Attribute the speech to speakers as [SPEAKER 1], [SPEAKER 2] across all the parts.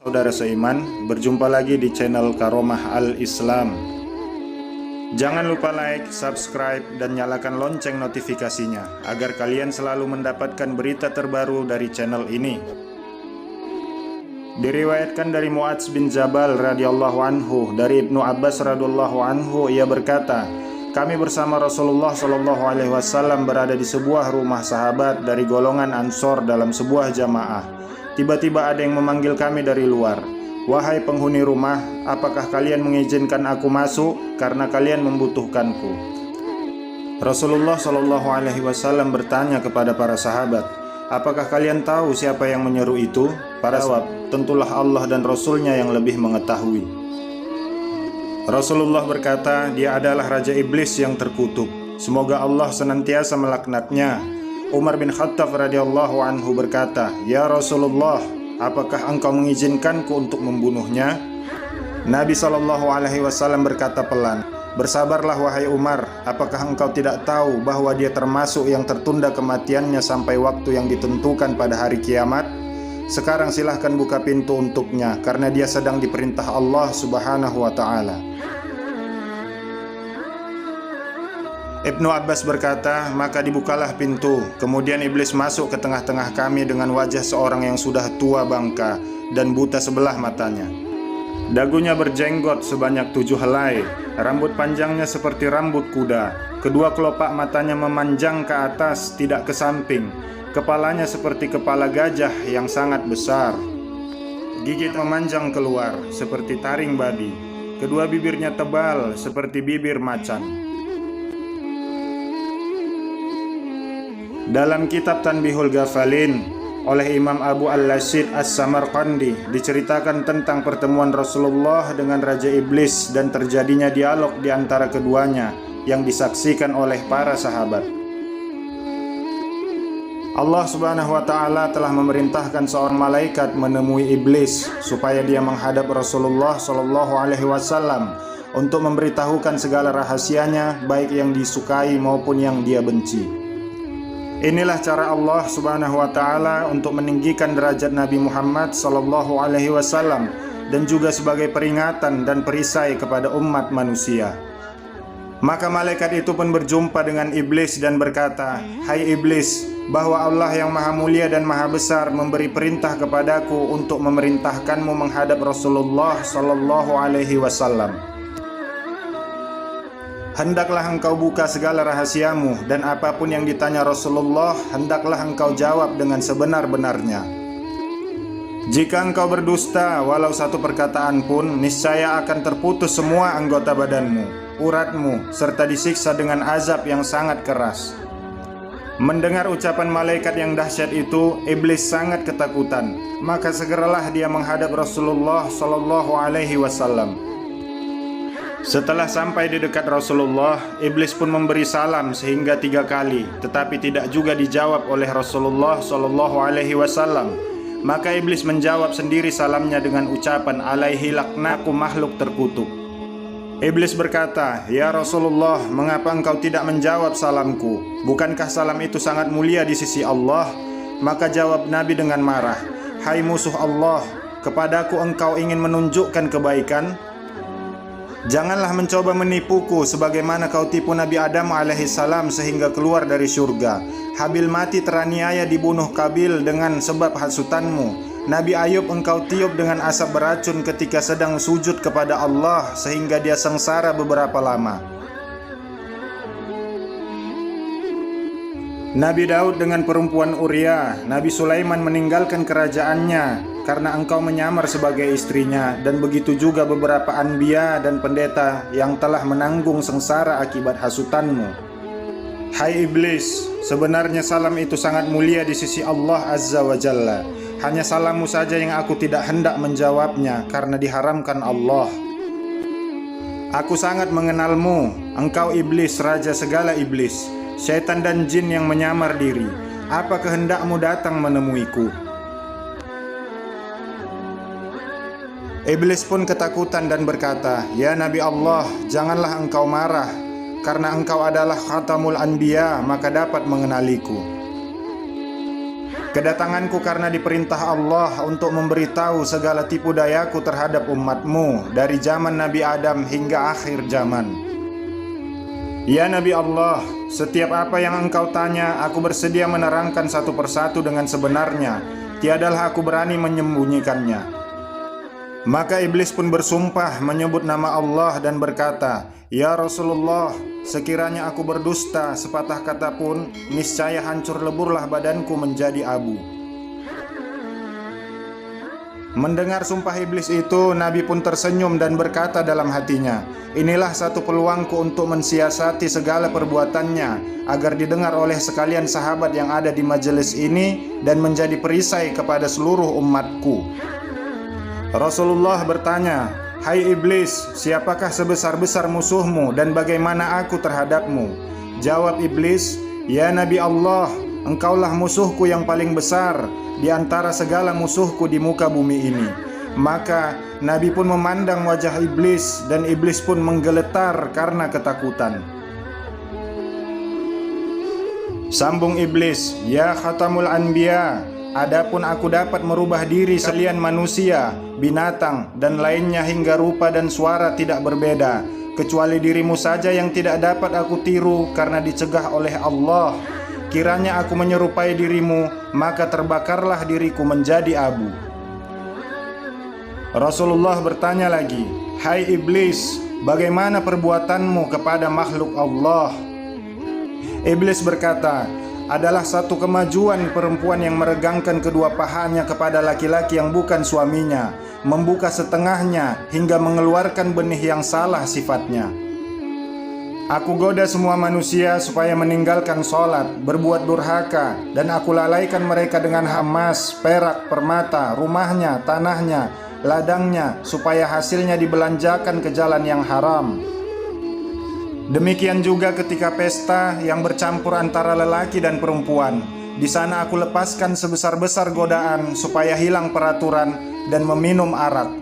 [SPEAKER 1] Saudara seiman, berjumpa lagi di channel Karomah Al-Islam. Jangan lupa like, subscribe, dan nyalakan lonceng notifikasinya agar kalian selalu mendapatkan berita terbaru dari channel ini. Diriwayatkan dari Muadz bin Jabal radhiyallahu anhu dari Ibnu Abbas radhiyallahu anhu, ia berkata, kami bersama Rasulullah shallallahu alaihi wasallam berada di sebuah rumah sahabat dari golongan Ansor dalam sebuah jamaah. Tiba-tiba ada yang memanggil kami dari luar. Wahai penghuni rumah, apakah kalian mengizinkan aku masuk karena kalian membutuhkanku? Rasulullah shallallahu alaihi wasallam bertanya kepada para sahabat, apakah kalian tahu siapa yang menyeru itu? Para jawab, tentulah Allah dan Rasulnya yang lebih mengetahui. Rasulullah berkata, dia adalah Raja Iblis yang terkutuk. Semoga Allah senantiasa melaknatnya. Umar bin Khattab radhiyallahu anhu berkata, ya Rasulullah, apakah engkau mengizinkanku untuk membunuhnya? Nabi SAW berkata pelan, bersabarlah wahai Umar, apakah engkau tidak tahu bahwa dia termasuk yang tertunda kematiannya sampai waktu yang ditentukan pada hari kiamat? Sekarang silahkan buka pintu untuknya, karena dia sedang diperintah Allah subhanahu wa ta'ala. Ibnu Abbas berkata, maka dibukalah pintu. Kemudian iblis masuk ke tengah-tengah kami dengan wajah seorang yang sudah tua bangka dan buta sebelah matanya. Dagunya berjenggot sebanyak 7 helai, rambut panjangnya seperti rambut kuda. Kedua kelopak matanya memanjang ke atas, tidak ke samping. Kepalanya seperti kepala gajah yang sangat besar. Gigit memanjang keluar seperti taring babi. Kedua bibirnya tebal seperti bibir macan. Dalam kitab Tanbihul Ghafalin oleh Imam Abu Al-Lasyid As-Samarqandi diceritakan tentang pertemuan Rasulullah dengan Raja Iblis dan terjadinya dialog di antara keduanya yang disaksikan oleh para sahabat. Allah Subhanahu wa ta'ala telah memerintahkan seorang malaikat menemui iblis supaya dia menghadap Rasulullah Shallallahu alaihi wasallam untuk memberitahukan segala rahasianya, baik yang disukai maupun yang dia benci. Inilah cara Allah Subhanahu wa ta'ala untuk meninggikan derajat Nabi Muhammad sallallahu alaihi wasallam dan juga sebagai peringatan dan perisai kepada umat manusia. Maka malaikat itu pun berjumpa dengan iblis dan berkata, hai iblis, bahwa Allah yang maha mulia dan maha besar memberi perintah kepadaku untuk memerintahkanmu menghadap Rasulullah sallallahu alaihi wasallam. Hendaklah engkau buka segala rahasiamu, dan apapun yang ditanya Rasulullah, hendaklah engkau jawab dengan sebenar-benarnya. Jika engkau berdusta walau satu perkataan pun, niscaya akan terputus semua anggota badanmu, uratmu, serta disiksa dengan azab yang sangat keras. Mendengar ucapan malaikat yang dahsyat itu, iblis sangat ketakutan. Maka segeralah dia menghadap Rasulullah Shallallahu alaihi wasallam. Setelah sampai di dekat Rasulullah, iblis pun memberi salam sehingga 3 kali, tetapi tidak juga dijawab oleh Rasulullah Shallallahu alaihi wasallam. Maka iblis menjawab sendiri salamnya dengan ucapan, alaihi laknaku makhluk terkutuk. Iblis berkata, ya Rasulullah, mengapa engkau tidak menjawab salamku? Bukankah salam itu sangat mulia di sisi Allah? Maka jawab Nabi dengan marah, hai musuh Allah, kepadaku engkau ingin menunjukkan kebaikan? Janganlah mencoba menipuku sebagaimana kau tipu Nabi Adam alaihissalam sehingga keluar dari surga. Habil mati teraniaya dibunuh Kabil dengan sebab hasutanmu. Nabi Ayub engkau tiup dengan asap beracun ketika sedang sujud kepada Allah sehingga dia sengsara beberapa lama. Nabi Daud dengan perempuan Uria. Nabi Sulaiman meninggalkan kerajaannya karena engkau menyamar sebagai istrinya, dan begitu juga beberapa anbiya dan pendeta yang telah menanggung sengsara akibat hasutanmu. Hai iblis, sebenarnya salam itu sangat mulia di sisi Allah Azza wa Jalla. Hanya salammu saja yang aku tidak hendak menjawabnya karena diharamkan Allah. Aku sangat mengenalmu, engkau iblis, raja segala iblis, syaitan dan jin yang menyamar diri. Apa kehendakmu datang menemuiku? Iblis pun ketakutan dan berkata, ya Nabi Allah, janganlah engkau marah, karena engkau adalah khatamul anbiya, maka dapat mengenaliku. Kedatanganku karena diperintah Allah untuk memberitahu segala tipu dayaku terhadap umatmu dari zaman Nabi Adam hingga akhir zaman. Ya Nabi Allah, setiap apa yang engkau tanya, aku bersedia menerangkan satu persatu dengan sebenarnya. Tiadalah aku berani menyembunyikannya. Maka iblis pun bersumpah menyebut nama Allah dan berkata, Ya Rasulullah, sekiranya aku berdusta sepatah kata pun, niscaya hancur leburlah badanku menjadi abu. Mendengar sumpah iblis itu, Nabi pun tersenyum dan berkata dalam hatinya, inilah satu peluangku untuk mensiasati segala perbuatannya, agar didengar oleh sekalian sahabat yang ada di majelis ini dan menjadi perisai kepada seluruh umatku. Rasulullah bertanya, Hai iblis, siapakah sebesar-besar musuhmu dan bagaimana aku terhadapmu? Jawab iblis, Ya Nabi Allah, engkaulah musuhku yang paling besar di antara segala musuhku di muka bumi ini. Maka Nabi pun memandang wajah iblis dan iblis pun menggeletar karena ketakutan. Sambung iblis, Ya Khatamul Anbiya, adapun aku dapat merubah diri sekalian manusia, binatang, dan lainnya hingga rupa dan suara tidak berbeda, kecuali dirimu saja yang tidak dapat aku tiru karena dicegah oleh Allah. Kiranya aku menyerupai dirimu, maka terbakarlah diriku menjadi abu. Rasulullah bertanya lagi, Hai iblis, bagaimana perbuatanmu kepada makhluk Allah? Iblis berkata, adalah satu kemajuan perempuan yang meregangkan kedua pahanya kepada laki-laki yang bukan suaminya, membuka setengahnya hingga mengeluarkan benih yang salah sifatnya. Aku goda semua manusia supaya meninggalkan sholat, berbuat durhaka, dan aku lalaikan mereka dengan emas, perak, permata, rumahnya, tanahnya, ladangnya, supaya hasilnya dibelanjakan ke jalan yang haram. Demikian juga ketika pesta yang bercampur antara lelaki dan perempuan. Di sana aku lepaskan sebesar-besar godaan supaya hilang peraturan dan meminum arak.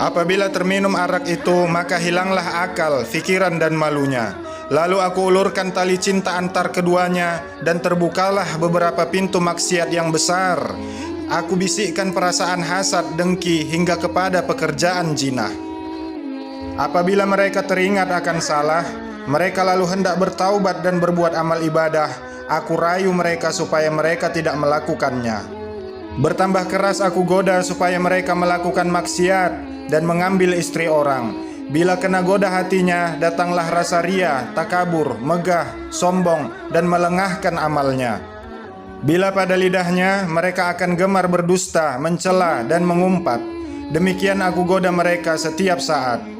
[SPEAKER 1] Apabila terminum arak itu, maka hilanglah akal, fikiran dan malunya. Lalu aku ulurkan tali cinta antar keduanya dan terbukalah beberapa pintu maksiat yang besar. Aku bisikkan perasaan hasad, dengki hingga kepada pekerjaan jinah. Apabila mereka teringat akan salah, mereka lalu hendak bertaubat dan berbuat amal ibadah. Aku rayu mereka supaya mereka tidak melakukannya. Bertambah keras aku goda supaya mereka melakukan maksiat dan mengambil istri orang. Bila kena goda hatinya, datanglah rasa ria, takabur, megah, sombong, dan melengahkan amalnya. Bila pada lidahnya, mereka akan gemar berdusta, mencela, dan mengumpat. Demikian aku goda mereka setiap saat.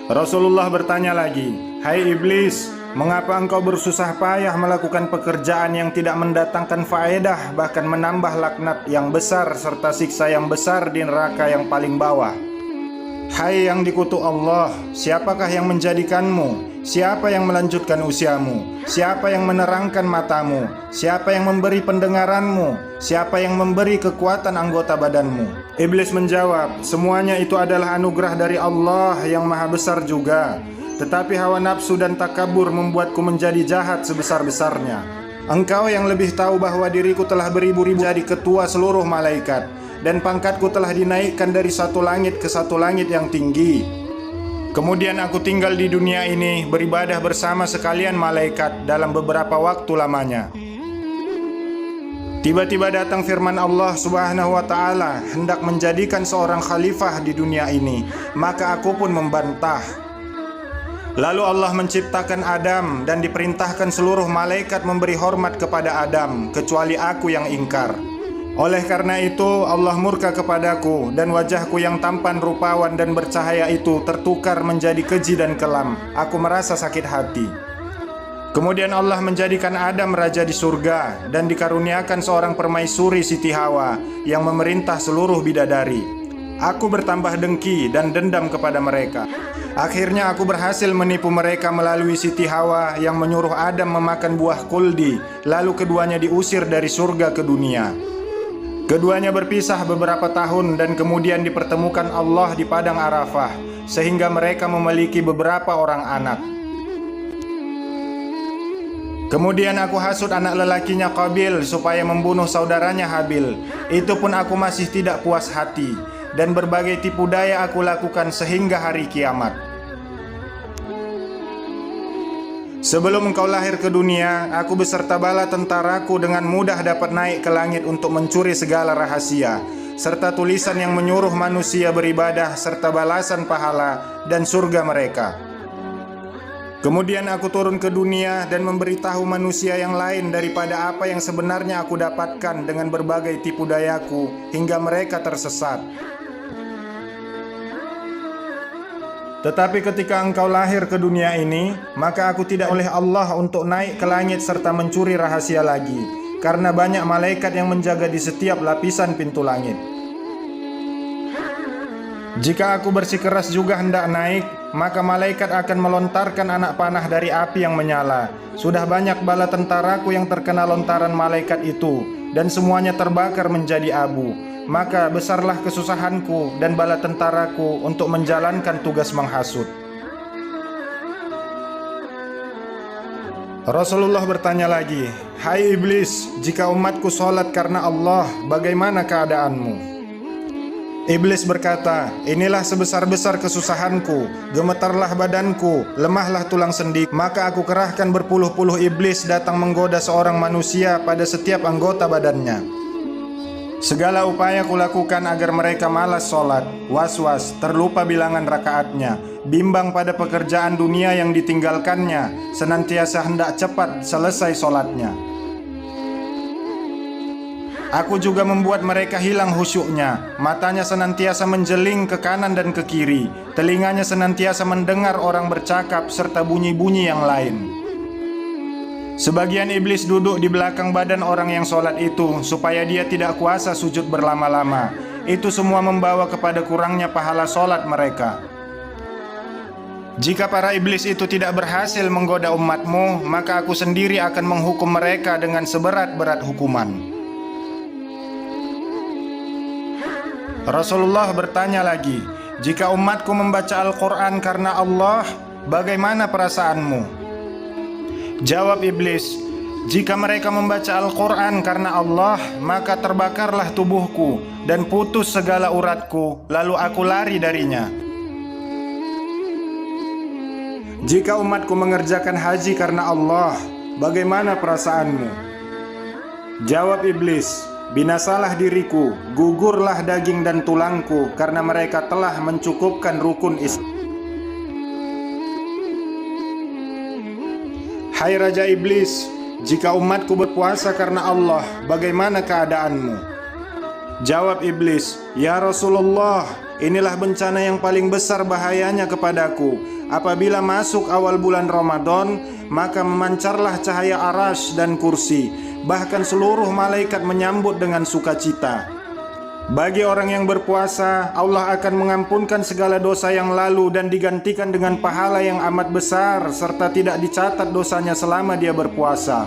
[SPEAKER 1] Rasulullah bertanya lagi, Hai iblis, mengapa engkau bersusah payah melakukan pekerjaan yang tidak mendatangkan faedah, bahkan menambah laknat yang besar serta siksa yang besar di neraka yang paling bawah? Hai yang dikutuk Allah, siapakah yang menjadikanmu? Siapa yang melanjutkan usiamu? Siapa yang menerangkan matamu? Siapa yang memberi pendengaranmu? Siapa yang memberi kekuatan anggota badanmu? Iblis menjawab, semuanya itu adalah anugerah dari Allah yang maha besar juga. Tetapi hawa nafsu dan takabur membuatku menjadi jahat sebesar-besarnya. Engkau yang lebih tahu bahwa diriku telah beribu-ribu jadi ketua seluruh malaikat, dan pangkatku telah dinaikkan dari satu langit ke satu langit yang tinggi. Kemudian aku tinggal di dunia ini beribadah bersama sekalian malaikat dalam beberapa waktu lamanya. Tiba-tiba datang firman Allah Subhanahu wa ta'ala hendak menjadikan seorang khalifah di dunia ini, maka aku pun membantah. Lalu Allah menciptakan Adam dan diperintahkan seluruh malaikat memberi hormat kepada Adam, kecuali aku yang ingkar. Oleh karena itu Allah murka kepadaku, dan wajahku yang tampan, rupawan, dan bercahaya itu tertukar menjadi keji dan kelam. Aku merasa sakit hati. Kemudian Allah menjadikan Adam raja di surga, dan dikaruniakan seorang permaisuri Siti Hawa yang memerintah seluruh bidadari. Aku bertambah dengki dan dendam kepada mereka. Akhirnya aku berhasil menipu mereka melalui Siti Hawa yang menyuruh Adam memakan buah kuldi, lalu keduanya diusir dari surga ke dunia. Keduanya berpisah beberapa tahun dan kemudian dipertemukan Allah di padang Arafah, sehingga mereka memiliki beberapa orang anak. Kemudian aku hasut anak lelakinya Qabil supaya membunuh saudaranya Habil. Itu pun aku masih tidak puas hati, dan berbagai tipu daya aku lakukan sehingga hari kiamat. Sebelum engkau lahir ke dunia, aku beserta bala tentaraku dengan mudah dapat naik ke langit untuk mencuri segala rahasia, serta tulisan yang menyuruh manusia beribadah, serta balasan pahala dan surga mereka. Kemudian aku turun ke dunia dan memberitahu manusia yang lain daripada apa yang sebenarnya aku dapatkan dengan berbagai tipu dayaku hingga mereka tersesat. Tetapi ketika engkau lahir ke dunia ini, maka aku tidak oleh Allah untuk naik ke langit serta mencuri rahasia lagi, karena banyak malaikat yang menjaga di setiap lapisan pintu langit. Jika aku bersikeras juga hendak naik, maka malaikat akan melontarkan anak panah dari api yang menyala. Sudah banyak bala tentaraku yang terkena lontaran malaikat itu, dan semuanya terbakar menjadi abu. Maka besarlah kesusahanku dan bala tentaraku untuk menjalankan tugas menghasut. Rasulullah bertanya lagi, "Hai iblis, jika umatku sholat karena Allah, bagaimana keadaanmu?" Iblis berkata, "Inilah sebesar-besar kesusahanku, gemetarlah badanku, lemahlah tulang sendi, maka aku kerahkan berpuluh-puluh iblis datang menggoda seorang manusia pada setiap anggota badannya. Segala upaya kulakukan agar mereka malas sholat, was-was, terlupa bilangan rakaatnya, bimbang pada pekerjaan dunia yang ditinggalkannya, senantiasa hendak cepat selesai sholatnya. Aku juga membuat mereka hilang khusyuknya, matanya senantiasa menjeling ke kanan dan ke kiri, telinganya senantiasa mendengar orang bercakap serta bunyi-bunyi yang lain. Sebagian iblis duduk di belakang badan orang yang sholat itu, supaya dia tidak kuasa sujud berlama-lama. Itu semua membawa kepada kurangnya pahala sholat mereka. Jika para iblis itu tidak berhasil menggoda umatmu, maka aku sendiri akan menghukum mereka dengan seberat-berat hukuman." Rasulullah bertanya lagi, "Jika umatku membaca Al-Quran karena Allah, bagaimana perasaanmu?" Jawab iblis, "Jika mereka membaca Al-Quran karena Allah, maka terbakarlah tubuhku dan putus segala uratku, lalu aku lari darinya. Jika umatku mengerjakan haji karena Allah, bagaimana perasaanmu?" Jawab iblis, "Binasalah diriku, gugurlah daging dan tulangku, karena mereka telah mencukupkan rukun Islam." Hai Raja Iblis, jika umatku berpuasa karena Allah, bagaimana keadaanmu? Jawab iblis, "Ya Rasulullah, inilah bencana yang paling besar bahayanya kepadaku. Apabila masuk awal bulan Ramadan, maka memancarlah cahaya arasy dan kursi, bahkan seluruh malaikat menyambut dengan sukacita. Bagi orang yang berpuasa, Allah akan mengampunkan segala dosa yang lalu dan digantikan dengan pahala yang amat besar, serta tidak dicatat dosanya selama dia berpuasa.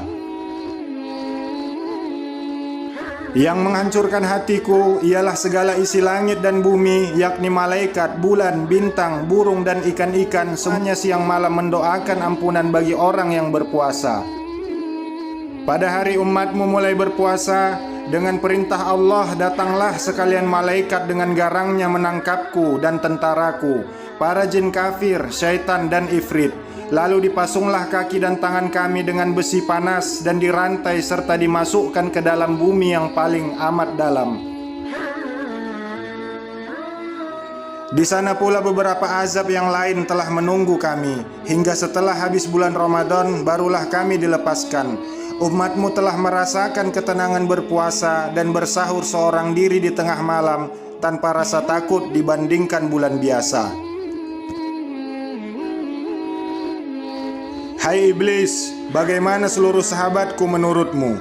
[SPEAKER 1] Yang menghancurkan hatiku ialah segala isi langit dan bumi, yakni malaikat, bulan, bintang, burung dan ikan-ikan, semuanya siang malam mendoakan ampunan bagi orang yang berpuasa. Pada hari umatmu mulai berpuasa, dengan perintah Allah datanglah sekalian malaikat dengan garangnya menangkapku dan tentaraku, para jin kafir, syaitan dan ifrit. Lalu dipasunglah kaki dan tangan kami dengan besi panas dan dirantai serta dimasukkan ke dalam bumi yang paling amat dalam. Di sana pula beberapa azab yang lain telah menunggu kami. Hingga setelah habis bulan Ramadan barulah kami dilepaskan. Umatmu telah merasakan ketenangan berpuasa dan bersahur seorang diri di tengah malam tanpa rasa takut dibandingkan bulan biasa. Hai iblis, bagaimana seluruh sahabatku menurutmu?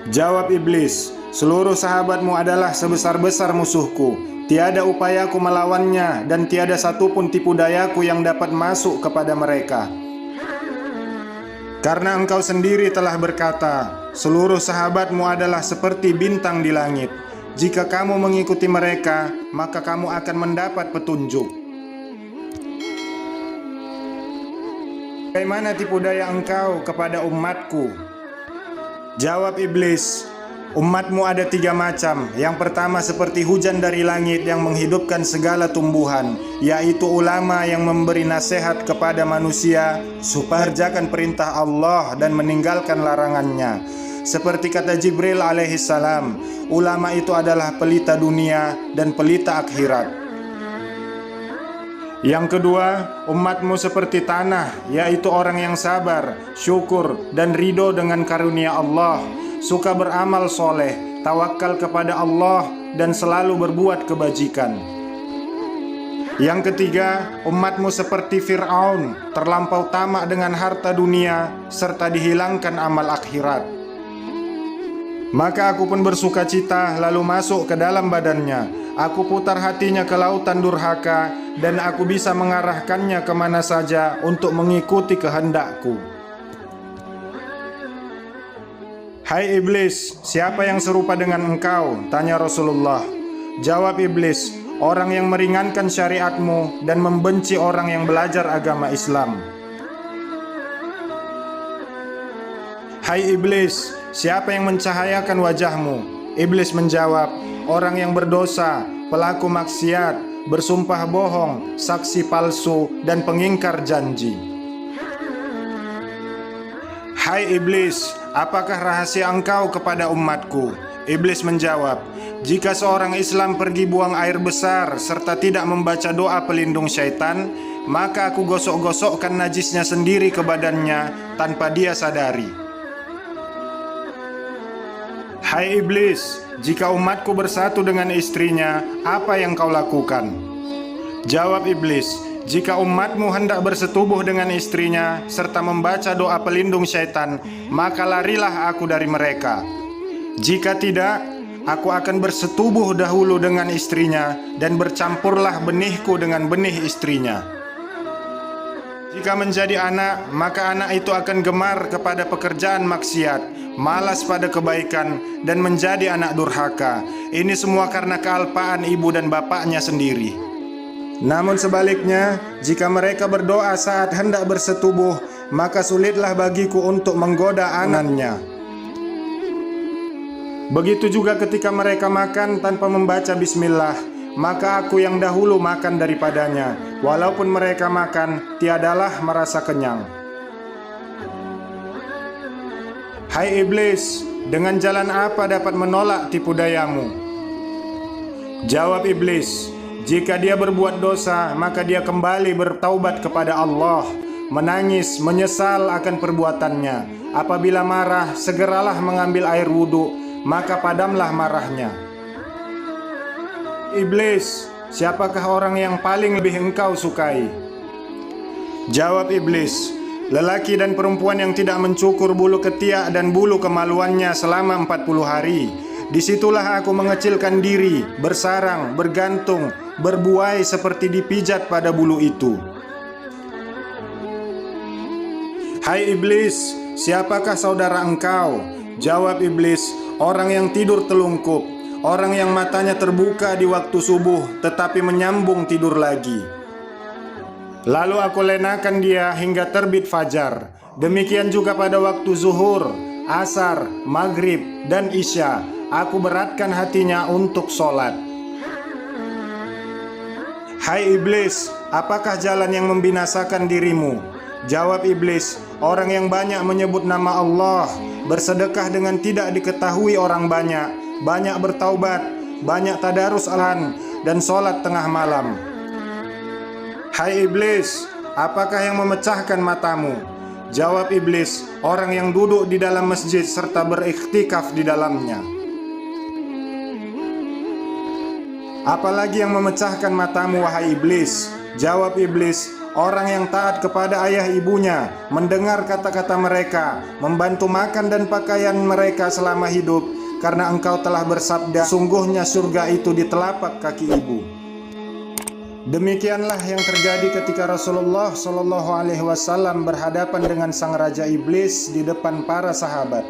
[SPEAKER 1] Jawab iblis, seluruh sahabatmu adalah sebesar-besar musuhku. Tiada upayaku melawannya dan tiada satupun tipu dayaku yang dapat masuk kepada mereka. Karena engkau sendiri telah berkata, seluruh sahabatmu adalah seperti bintang di langit. Jika kamu mengikuti mereka, maka kamu akan mendapat petunjuk. Bagaimana tipu daya engkau kepada umatku? Jawab iblis, umatmu ada 3 macam. Yang pertama seperti hujan dari langit yang menghidupkan segala tumbuhan, yaitu ulama yang memberi nasihat kepada manusia supaya mengerjakan perintah Allah dan meninggalkan larangannya. Seperti kata Jibril alaihissalam, ulama itu adalah pelita dunia dan pelita akhirat. Yang kedua, umatmu seperti tanah, yaitu orang yang sabar, syukur, dan ridho dengan karunia Allah, suka beramal soleh, tawakal kepada Allah, dan selalu berbuat kebajikan. Yang ketiga, umatmu seperti Fir'aun, terlampau tamak dengan harta dunia, serta dihilangkan amal akhirat. Maka aku pun bersuka cita lalu masuk ke dalam badannya. Aku putar hatinya ke lautan durhaka, dan aku bisa mengarahkannya kemana saja untuk mengikuti kehendakku. Hai iblis, siapa yang serupa dengan engkau? Tanya Rasulullah. Jawab iblis, orang yang meringankan syariatmu dan membenci orang yang belajar agama Islam. Hai iblis, siapa yang mencahayakan wajahmu? Iblis menjawab, orang yang berdosa, pelaku maksiat, bersumpah bohong, saksi palsu, dan pengingkar janji. Hai iblis, apakah rahasia engkau kepada umatku? Iblis menjawab, jika seorang Islam pergi buang air besar serta tidak membaca doa pelindung syaitan, maka aku gosok-gosokkan najisnya sendiri ke badannya tanpa dia sadari. Hai iblis, jika umatku bersatu dengan istrinya, apa yang kau lakukan? Jawab iblis, jika umatmu hendak bersetubuh dengan istrinya serta membaca doa pelindung syaitan, maka larilah aku dari mereka. Jika tidak, aku akan bersetubuh dahulu dengan istrinya dan bercampurlah benihku dengan benih istrinya. Jika menjadi anak, maka anak itu akan gemar kepada pekerjaan maksiat, malas pada kebaikan, dan menjadi anak durhaka. Ini semua karena kealpaan ibu dan bapaknya sendiri. Namun sebaliknya, jika mereka berdoa saat hendak bersetubuh, maka sulitlah bagiku untuk menggoda anaknya. Begitu juga ketika mereka makan tanpa membaca bismillah, maka aku yang dahulu makan daripadanya. Walaupun mereka makan, tiadalah merasa kenyang. Hai iblis, dengan jalan apa dapat menolak tipu dayamu? Jawab iblis, jika dia berbuat dosa, maka dia kembali bertaubat kepada Allah, menangis, menyesal akan perbuatannya. Apabila marah, segeralah mengambil air wudhu, maka padamlah marahnya. Iblis, siapakah orang yang paling lebih engkau sukai? Jawab iblis, lelaki dan perempuan yang tidak mencukur bulu ketiak dan bulu kemaluannya selama 40 hari. Disitulah aku mengecilkan diri, bersarang, bergantung, berbuai seperti dipijat pada bulu itu. Hai iblis, siapakah saudara engkau? Jawab iblis, orang yang tidur telungkup, orang yang matanya terbuka di waktu subuh tetapi menyambung tidur lagi. Lalu aku lenakan dia hingga terbit fajar. Demikian juga pada waktu zuhur, asar, maghrib, dan isya. Aku beratkan hatinya untuk sholat. Hai iblis, apakah jalan yang membinasakan dirimu? Jawab iblis, orang yang banyak menyebut nama Allah, bersedekah dengan tidak diketahui orang banyak, banyak bertaubat, banyak tadarus Al-Quran, dan sholat tengah malam. Hai iblis, apakah yang memecahkan matamu? Jawab iblis, orang yang duduk di dalam masjid serta beriktikaf di dalamnya. Apalagi yang memecahkan matamu, wahai iblis? Jawab iblis, orang yang taat kepada ayah ibunya, mendengar kata-kata mereka, membantu makan dan pakaian mereka selama hidup, karena engkau telah bersabda, sungguhnya surga itu di telapak kaki ibu. Demikianlah yang terjadi ketika Rasulullah SAW berhadapan dengan sang raja iblis di depan para sahabat.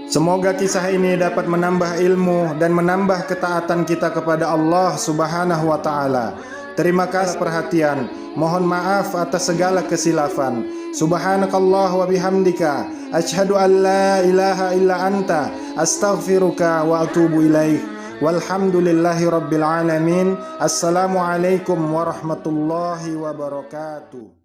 [SPEAKER 1] Semoga kisah ini dapat menambah ilmu dan menambah ketaatan kita kepada Allah Subhanahu wa Ta'ala. Terima kasih perhatian. Mohon maaf atas segala kesilapan. Subhanakallah wa bihamdika, asyhadu an la ilaha illa anta, astaghfiruka wa atubu ilaih. Walhamdulillahi rabbil alamin. Assalamualaikum warahmatullahi wabarakatuh.